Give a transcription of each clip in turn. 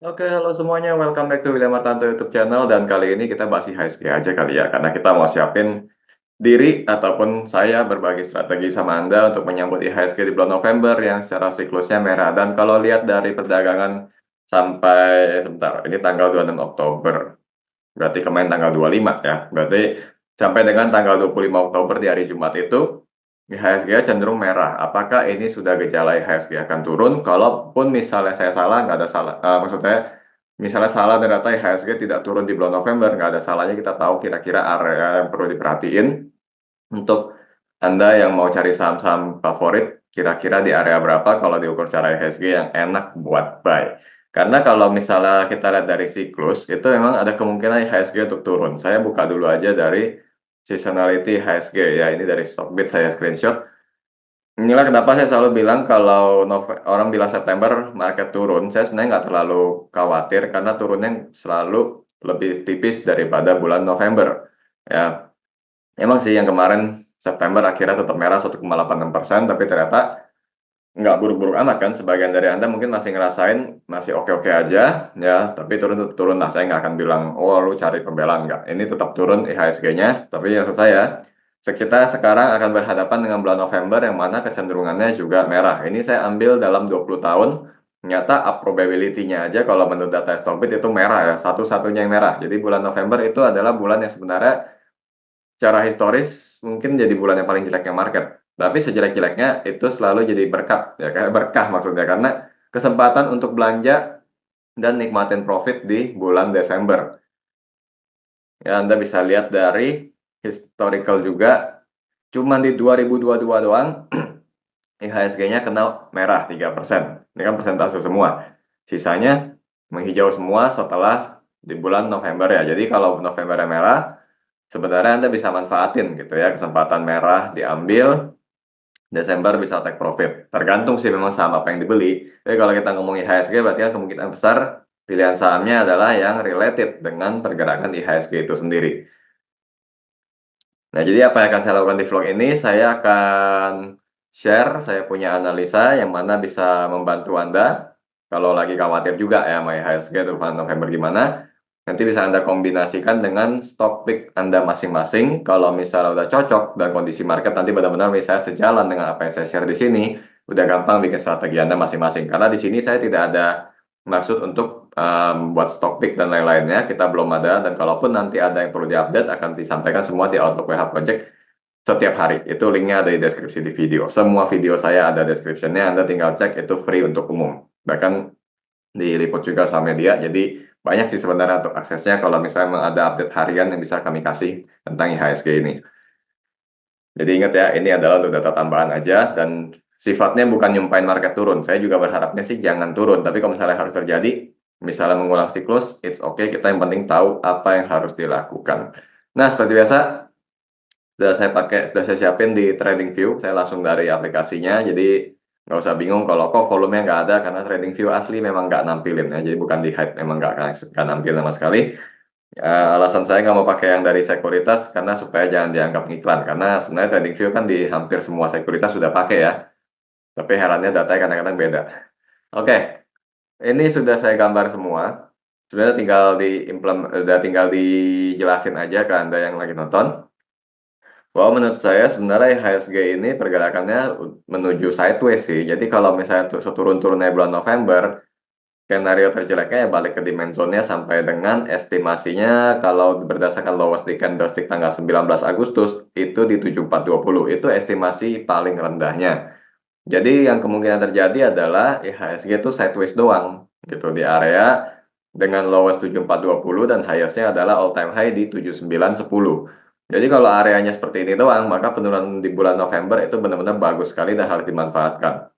Oke, halo semuanya. Welcome back to William Martanto YouTube channel. Dan kali ini kita bahas IHSG aja kali ya. Karena kita mau siapin diri ataupun saya berbagi strategi sama Anda untuk menyambut IHSG di bulan November yang secara siklusnya merah. Dan kalau lihat dari perdagangan sampai, sebentar, ini tanggal 26 Oktober. Berarti kemarin tanggal 25 ya. Berarti sampai dengan tanggal 25 Oktober di hari Jumat itu, IHSG cenderung merah. Apakah ini sudah gejala IHSG akan turun? Kalaupun misalnya saya salah, nggak ada salah. Maksud saya, misalnya salah dan data IHSG tidak turun di bulan November, nggak ada salahnya kita tahu kira-kira area yang perlu diperhatiin untuk Anda yang mau cari saham-saham favorit, kira-kira di area berapa kalau diukur secara IHSG yang enak buat buy. Karena kalau misalnya kita lihat dari siklus, itu memang ada kemungkinan IHSG untuk turun. Saya buka dulu aja dari seasonality IHSG ya, ini dari Stockbit saya screenshot. Inilah kenapa saya selalu bilang kalau orang bilang September market turun, saya sebenarnya nggak terlalu khawatir karena turunnya selalu lebih tipis daripada bulan November. Ya, emang sih yang kemarin September akhirnya tetap merah 1,86%, tapi ternyata nggak buruk-buruk amat kan. Sebagian dari Anda mungkin masih ngerasain masih oke-oke aja, ya, tapi turun tetap turun lah. Saya nggak akan bilang, oh lu cari pembelaan, nggak. Ini tetap turun IHSG-nya, tapi maksud saya, kita sekarang akan berhadapan dengan bulan November yang mana kecenderungannya juga merah. Ini saya ambil dalam 20 tahun, ternyata up probability-nya aja kalau menurut data Stockbit itu merah ya, satu-satunya yang merah. Jadi bulan November itu adalah bulan yang sebenarnya secara historis mungkin jadi bulan yang paling jeleknya market. Tapi sejelek-jeleknya itu selalu jadi berkat, ya kayak berkah maksudnya karena kesempatan untuk belanja dan nikmatin profit di bulan Desember. Ya, Anda bisa lihat dari historical juga, cuman di 2022 doang IHSG-nya kena merah 3%. Ini kan persentase semua. Sisanya menghijau semua setelah di bulan November ya. Jadi kalau November merah, sebenarnya Anda bisa manfaatin gitu ya, kesempatan merah diambil, Desember bisa take profit. Tergantung sih memang saham apa yang dibeli. Tapi kalau kita ngomong IHSG berarti kan kemungkinan besar pilihan sahamnya adalah yang related dengan pergerakan IHSG itu sendiri. Nah, jadi apa yang akan saya lakukan di vlog ini? Saya akan share, saya punya analisa yang mana bisa membantu Anda kalau lagi khawatir juga ya sama IHSG itu bulan November gimana. Nanti bisa Anda kombinasikan dengan stock pick Anda masing-masing. Kalau misalnya udah cocok dan kondisi market nanti benar-benar misalnya sejalan dengan apa yang saya share di sini, udah gampang bikin strategi Anda masing-masing. Karena di sini saya tidak ada maksud untuk buat stock pick dan lain-lainnya, kita belum ada. Dan kalaupun nanti ada yang perlu diupdate, akan disampaikan semua di Outlook WH Project setiap hari. Itu linknya ada di deskripsi di video. Semua video saya ada description-nya, Anda tinggal cek, itu free untuk umum. Bahkan diliput juga sama media, jadi banyak sih sebenarnya untuk aksesnya kalau misalnya memang ada update harian yang bisa kami kasih tentang IHSG ini. Jadi ingat ya, ini adalah untuk data tambahan aja dan sifatnya bukan nyumpain market turun. Saya juga berharapnya sih jangan turun, tapi kalau misalnya harus terjadi, misalnya mengulang siklus, it's okay. Kita yang penting tahu apa yang harus dilakukan. Nah, seperti biasa, sudah saya siapin di TradingView. Saya langsung dari aplikasinya, jadi nggak usah bingung kalau kok volumenya nggak ada karena TradingView asli memang nggak nampilin ya. Jadi bukan di hide, memang nggak nampil sama sekali. Alasan saya nggak mau pakai yang dari sekuritas karena supaya jangan dianggap ngiklan. Karena sebenarnya TradingView kan di hampir semua sekuritas sudah pakai ya. Tapi herannya datanya kadang-kadang beda. Oke, ini sudah saya gambar semua. Sebenarnya tinggal dijelasin aja ke Anda yang lagi nonton. Bahwa menurut saya sebenarnya IHSG ini pergerakannya menuju sideways sih. Jadi kalau misalnya seturun-turunnya bulan November, skenario terjeleknya ya balik ke demand zone-nya sampai dengan estimasinya kalau berdasarkan lowest di candlestick tanggal 19 Agustus itu di 7420. Itu estimasi paling rendahnya. Jadi yang kemungkinan terjadi adalah IHSG itu sideways doang gitu di area dengan lowest 7420 dan highest-nya adalah all time high di 7910. Jadi kalau areanya seperti ini doang, maka penurunan di bulan November itu benar-benar bagus sekali dan harus dimanfaatkan.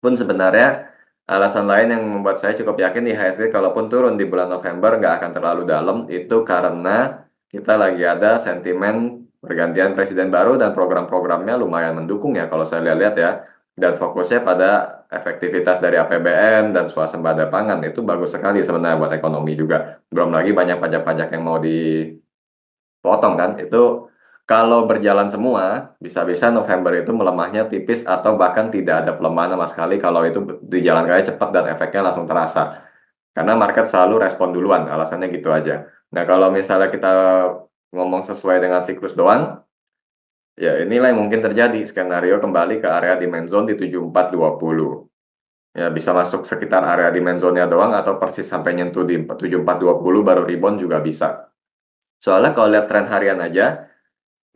Pun sebenarnya alasan lain yang membuat saya cukup yakin IHSG kalaupun turun di bulan November nggak akan terlalu dalam itu karena kita lagi ada sentimen pergantian presiden baru dan program-programnya lumayan mendukung ya kalau saya lihat-lihat ya. Dan fokusnya pada efektivitas dari APBN dan swasembada pangan itu bagus sekali sebenarnya buat ekonomi juga. Belum lagi banyak pajak-pajak yang mau dipotong kan. Itu kalau berjalan semua, bisa-bisa November itu melemahnya tipis atau bahkan tidak ada pelemahan sama sekali kalau itu dijalankannya cepat dan efeknya langsung terasa. karena market selalu respon duluan, alasannya gitu aja. Nah, kalau misalnya kita ngomong sesuai dengan siklus doang, ya inilah yang mungkin terjadi, skenario kembali ke area demand zone di 7420. Ya, bisa masuk sekitar area demand zone-nya doang atau persis sampai nyentuh di 7420 baru rebound juga bisa. Soalnya kalau lihat tren harian aja,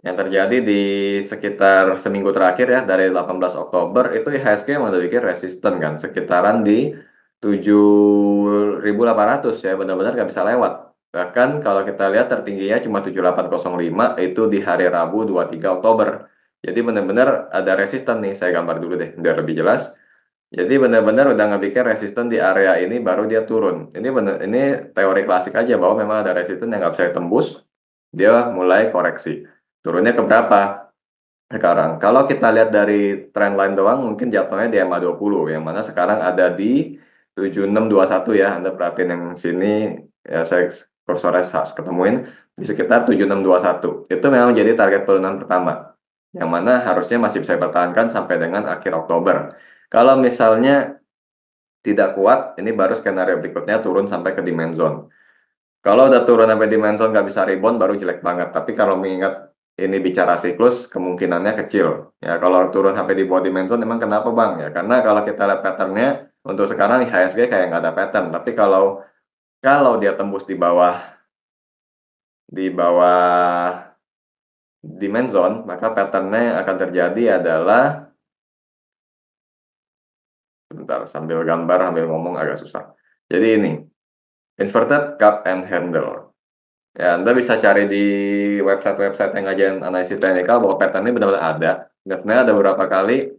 yang terjadi di sekitar seminggu terakhir ya, dari 18 Oktober itu IHSG memiliki resisten kan, sekitaran di 7.800 ya, benar-benar nggak bisa lewat. Bahkan kalau kita lihat tertingginya cuma 7805 itu di hari Rabu 23 Oktober. Jadi benar-benar ada resisten nih, saya gambar dulu deh biar lebih jelas. Jadi benar-benar udah ngebikin resisten di area ini baru dia turun. Ini benar, ini teori klasik aja bahwa memang ada resisten yang nggak bisa ditembus, dia mulai koreksi. Turunnya ke berapa sekarang? Kalau kita lihat dari trendline doang, mungkin jatuhnya di MA20, yang mana sekarang ada di 7621 ya. Anda perhatiin yang sini, ya saya kursornya harus ketemuin, di sekitar 7621. Itu memang jadi target turunan pertama, yang mana harusnya masih bisa dipertahankan sampai dengan akhir Oktober. Kalau misalnya tidak kuat, ini baru skenario berikutnya turun sampai ke demand zone. Kalau udah turun sampai demand zone nggak bisa rebound, baru jelek banget. Tapi kalau mengingat ini bicara siklus, kemungkinannya kecil. Ya, kalau turun sampai di bawah demand zone, emang kenapa bang? Ya, karena kalau kita lihat patternnya, untuk sekarang IHSG kayak nggak ada pattern. Tapi kalau dia tembus di bawah demand zone, maka patternnya yang akan terjadi adalah, sebentar, sambil gambar, sambil ngomong agak susah. Jadi ini, inverted cup and handle. Ya, Anda bisa cari di website-website yang ngajarin analisis teknikal bahwa pattern ini benar-benar ada. Dan sebenarnya ada beberapa kali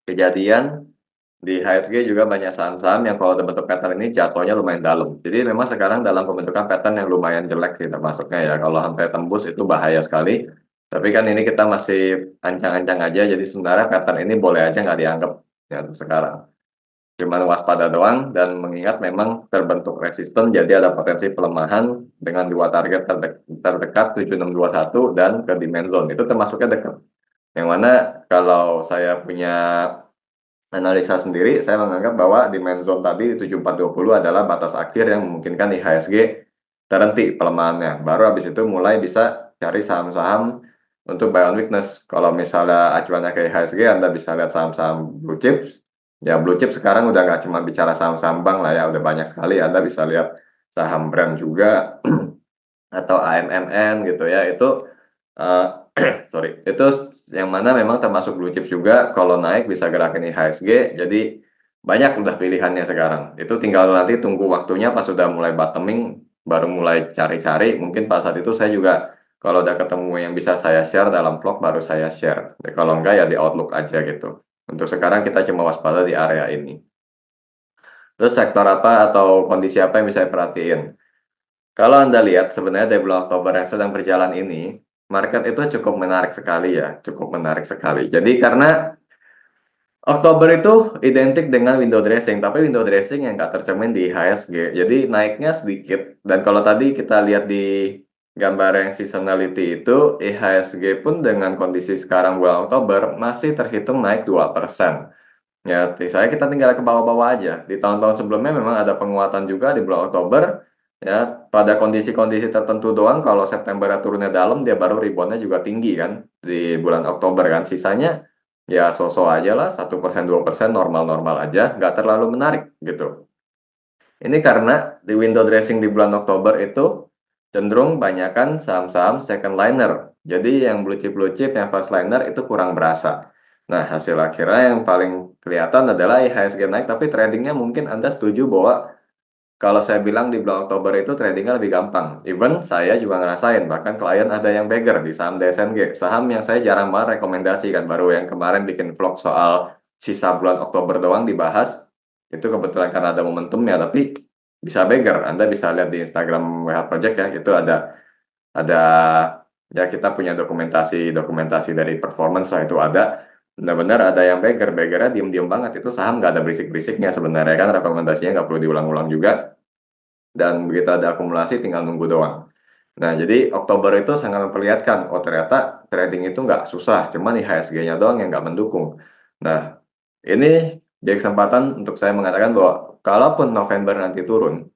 kejadian di HSG juga banyak saham-saham yang kalau ada bentuk pattern ini jatuhnya lumayan dalam. Jadi memang sekarang dalam pembentukan pattern yang lumayan jelek sih termasuknya ya. Kalau sampai tembus itu bahaya sekali. Tapi kan ini kita masih ancang-ancang aja, jadi sebenarnya pattern ini boleh aja nggak dianggap ya untuk sekarang. Cuman waspada doang dan mengingat memang terbentuk resisten, jadi ada potensi pelemahan dengan dua target terdekat 7621 dan ke demand zone itu termasuknya dekat. Yang mana kalau saya punya analisa sendiri, saya menganggap bahwa demand zone tadi di 7420 adalah batas akhir yang memungkinkan IHSG terhenti pelemahannya. Baru habis itu mulai bisa cari saham-saham untuk buy on weakness. Kalau misalnya acuannya ke IHSG, Anda bisa lihat saham-saham blue chips. Ya blue chip sekarang udah nggak cuma bicara saham-saham bank lah ya, udah banyak sekali. Anda bisa lihat saham brand juga atau AMMN gitu ya. Itu eh, sorry, itu yang mana memang termasuk blue chip juga. Kalau naik bisa gerakin IHSG. Jadi banyak udah pilihannya sekarang. Itu tinggal nanti tunggu waktunya pas sudah mulai bottoming, baru mulai cari-cari. Mungkin pada saat itu saya juga kalau udah ketemu yang bisa saya share dalam vlog baru saya share. Jadi, kalau enggak ya di Outlook aja gitu. Untuk sekarang kita cuma waspada di area ini. Terus sektor apa atau kondisi apa yang bisa diperhatiin? Kalau Anda lihat sebenarnya dari bulan Oktober yang sedang berjalan ini, market itu cukup menarik sekali ya, cukup menarik sekali. Jadi karena Oktober itu identik dengan window dressing, tapi window dressing yang nggak tercermin di IHSG. Jadi naiknya sedikit. Dan kalau tadi kita lihat di gambar yang seasonality itu, IHSG pun dengan kondisi sekarang bulan Oktober masih terhitung naik 2%. Ya, saya kita tinggal ke bawah-bawah aja. Di tahun-tahun sebelumnya memang ada penguatan juga di bulan Oktober. Ya, pada kondisi-kondisi tertentu doang. Kalau September turunnya dalam, dia baru reboundnya juga tinggi kan di bulan Oktober kan. Sisanya ya so-so aja lah, 1% 2% normal-normal aja, nggak terlalu menarik gitu. Ini karena di window dressing di bulan Oktober itu cenderung banyakkan saham-saham second liner. Jadi yang blue chip yang first liner itu kurang berasa. Nah, hasil akhirnya yang paling kelihatan adalah IHSG naik, tapi tradingnya mungkin Anda setuju bahwa kalau saya bilang di bulan Oktober itu tradingnya lebih gampang. Even saya juga ngerasain, bahkan klien ada yang beggar di saham DSNG. Saham yang saya jarang banget rekomendasi kan, baru yang kemarin bikin vlog soal sisa bulan Oktober doang dibahas. Itu kebetulan karena ada momentumnya, tapi bisa beggar. Anda bisa lihat di Instagram WH Project ya, itu ada ya kita punya dokumentasi dari performance lah itu ada. Benar-benar ada yang beggarnya diem-diem banget. Itu saham nggak ada berisik-berisiknya sebenarnya kan, rekomendasinya nggak perlu diulang-ulang juga dan begitu ada akumulasi tinggal nunggu doang. Nah, jadi Oktober itu sangat memperlihatkan, oh ternyata trading itu nggak susah, cuman IHSG-nya doang yang nggak mendukung. Nah, ini Jadi kesempatan untuk saya mengatakan bahwa kalaupun November nanti turun,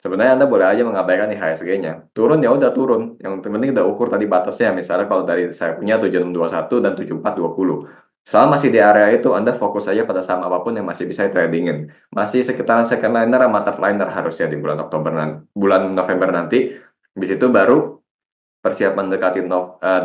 sebenarnya Anda boleh aja mengabaikan IHSG-nya. Turun ya udah turun. Yang penting udah ukur tadi batasnya. Misalnya kalau dari saya punya 7621 dan 7420. Selama masih di area itu, Anda fokus saja pada saham apapun yang masih bisa tradingin. Masih sekitaran second liner sama third liner harusnya di bulan bulan November nanti. Di situ baru persiapan mendekati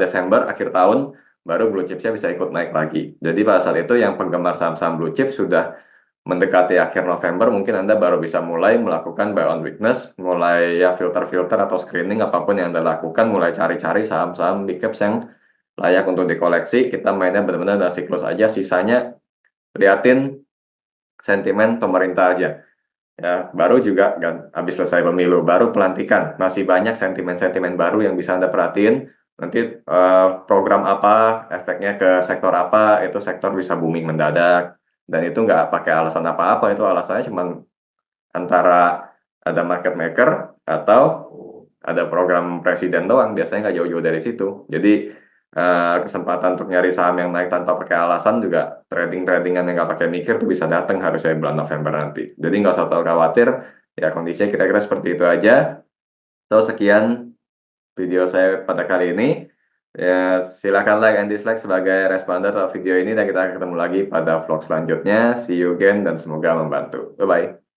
Desember akhir tahun, baru blue chipsnya bisa ikut naik lagi. Jadi pada saat itu yang penggemar saham-saham blue chip sudah mendekati akhir November, mungkin Anda baru bisa mulai melakukan buy on weakness, mulai ya filter-filter atau screening apapun yang Anda lakukan, mulai cari-cari saham-saham big caps yang layak untuk dikoleksi. Kita mainnya benar-benar dari siklus aja, sisanya liatin sentimen pemerintah aja. Ya, baru juga kan habis selesai pemilu, baru pelantikan. Masih banyak sentimen-sentimen baru yang bisa Anda perhatiin. Nanti program apa, efeknya ke sektor apa, itu sektor bisa booming mendadak. Dan itu nggak pakai alasan apa-apa, itu alasannya cuma antara ada market maker atau ada program presiden doang. Biasanya nggak jauh-jauh dari situ. Jadi kesempatan untuk nyari saham yang naik tanpa pakai alasan juga trading-tradingan yang nggak pakai mikir tuh bisa datang harusnya bulan November nanti. Jadi nggak usah terlalu khawatir. Ya kondisinya kira-kira seperti itu aja. So sekian video saya pada kali ini. Ya, silakan like and dislike sebagai responder terhadap video ini dan kita ketemu lagi pada vlog selanjutnya. See you again dan semoga membantu. Bye-bye.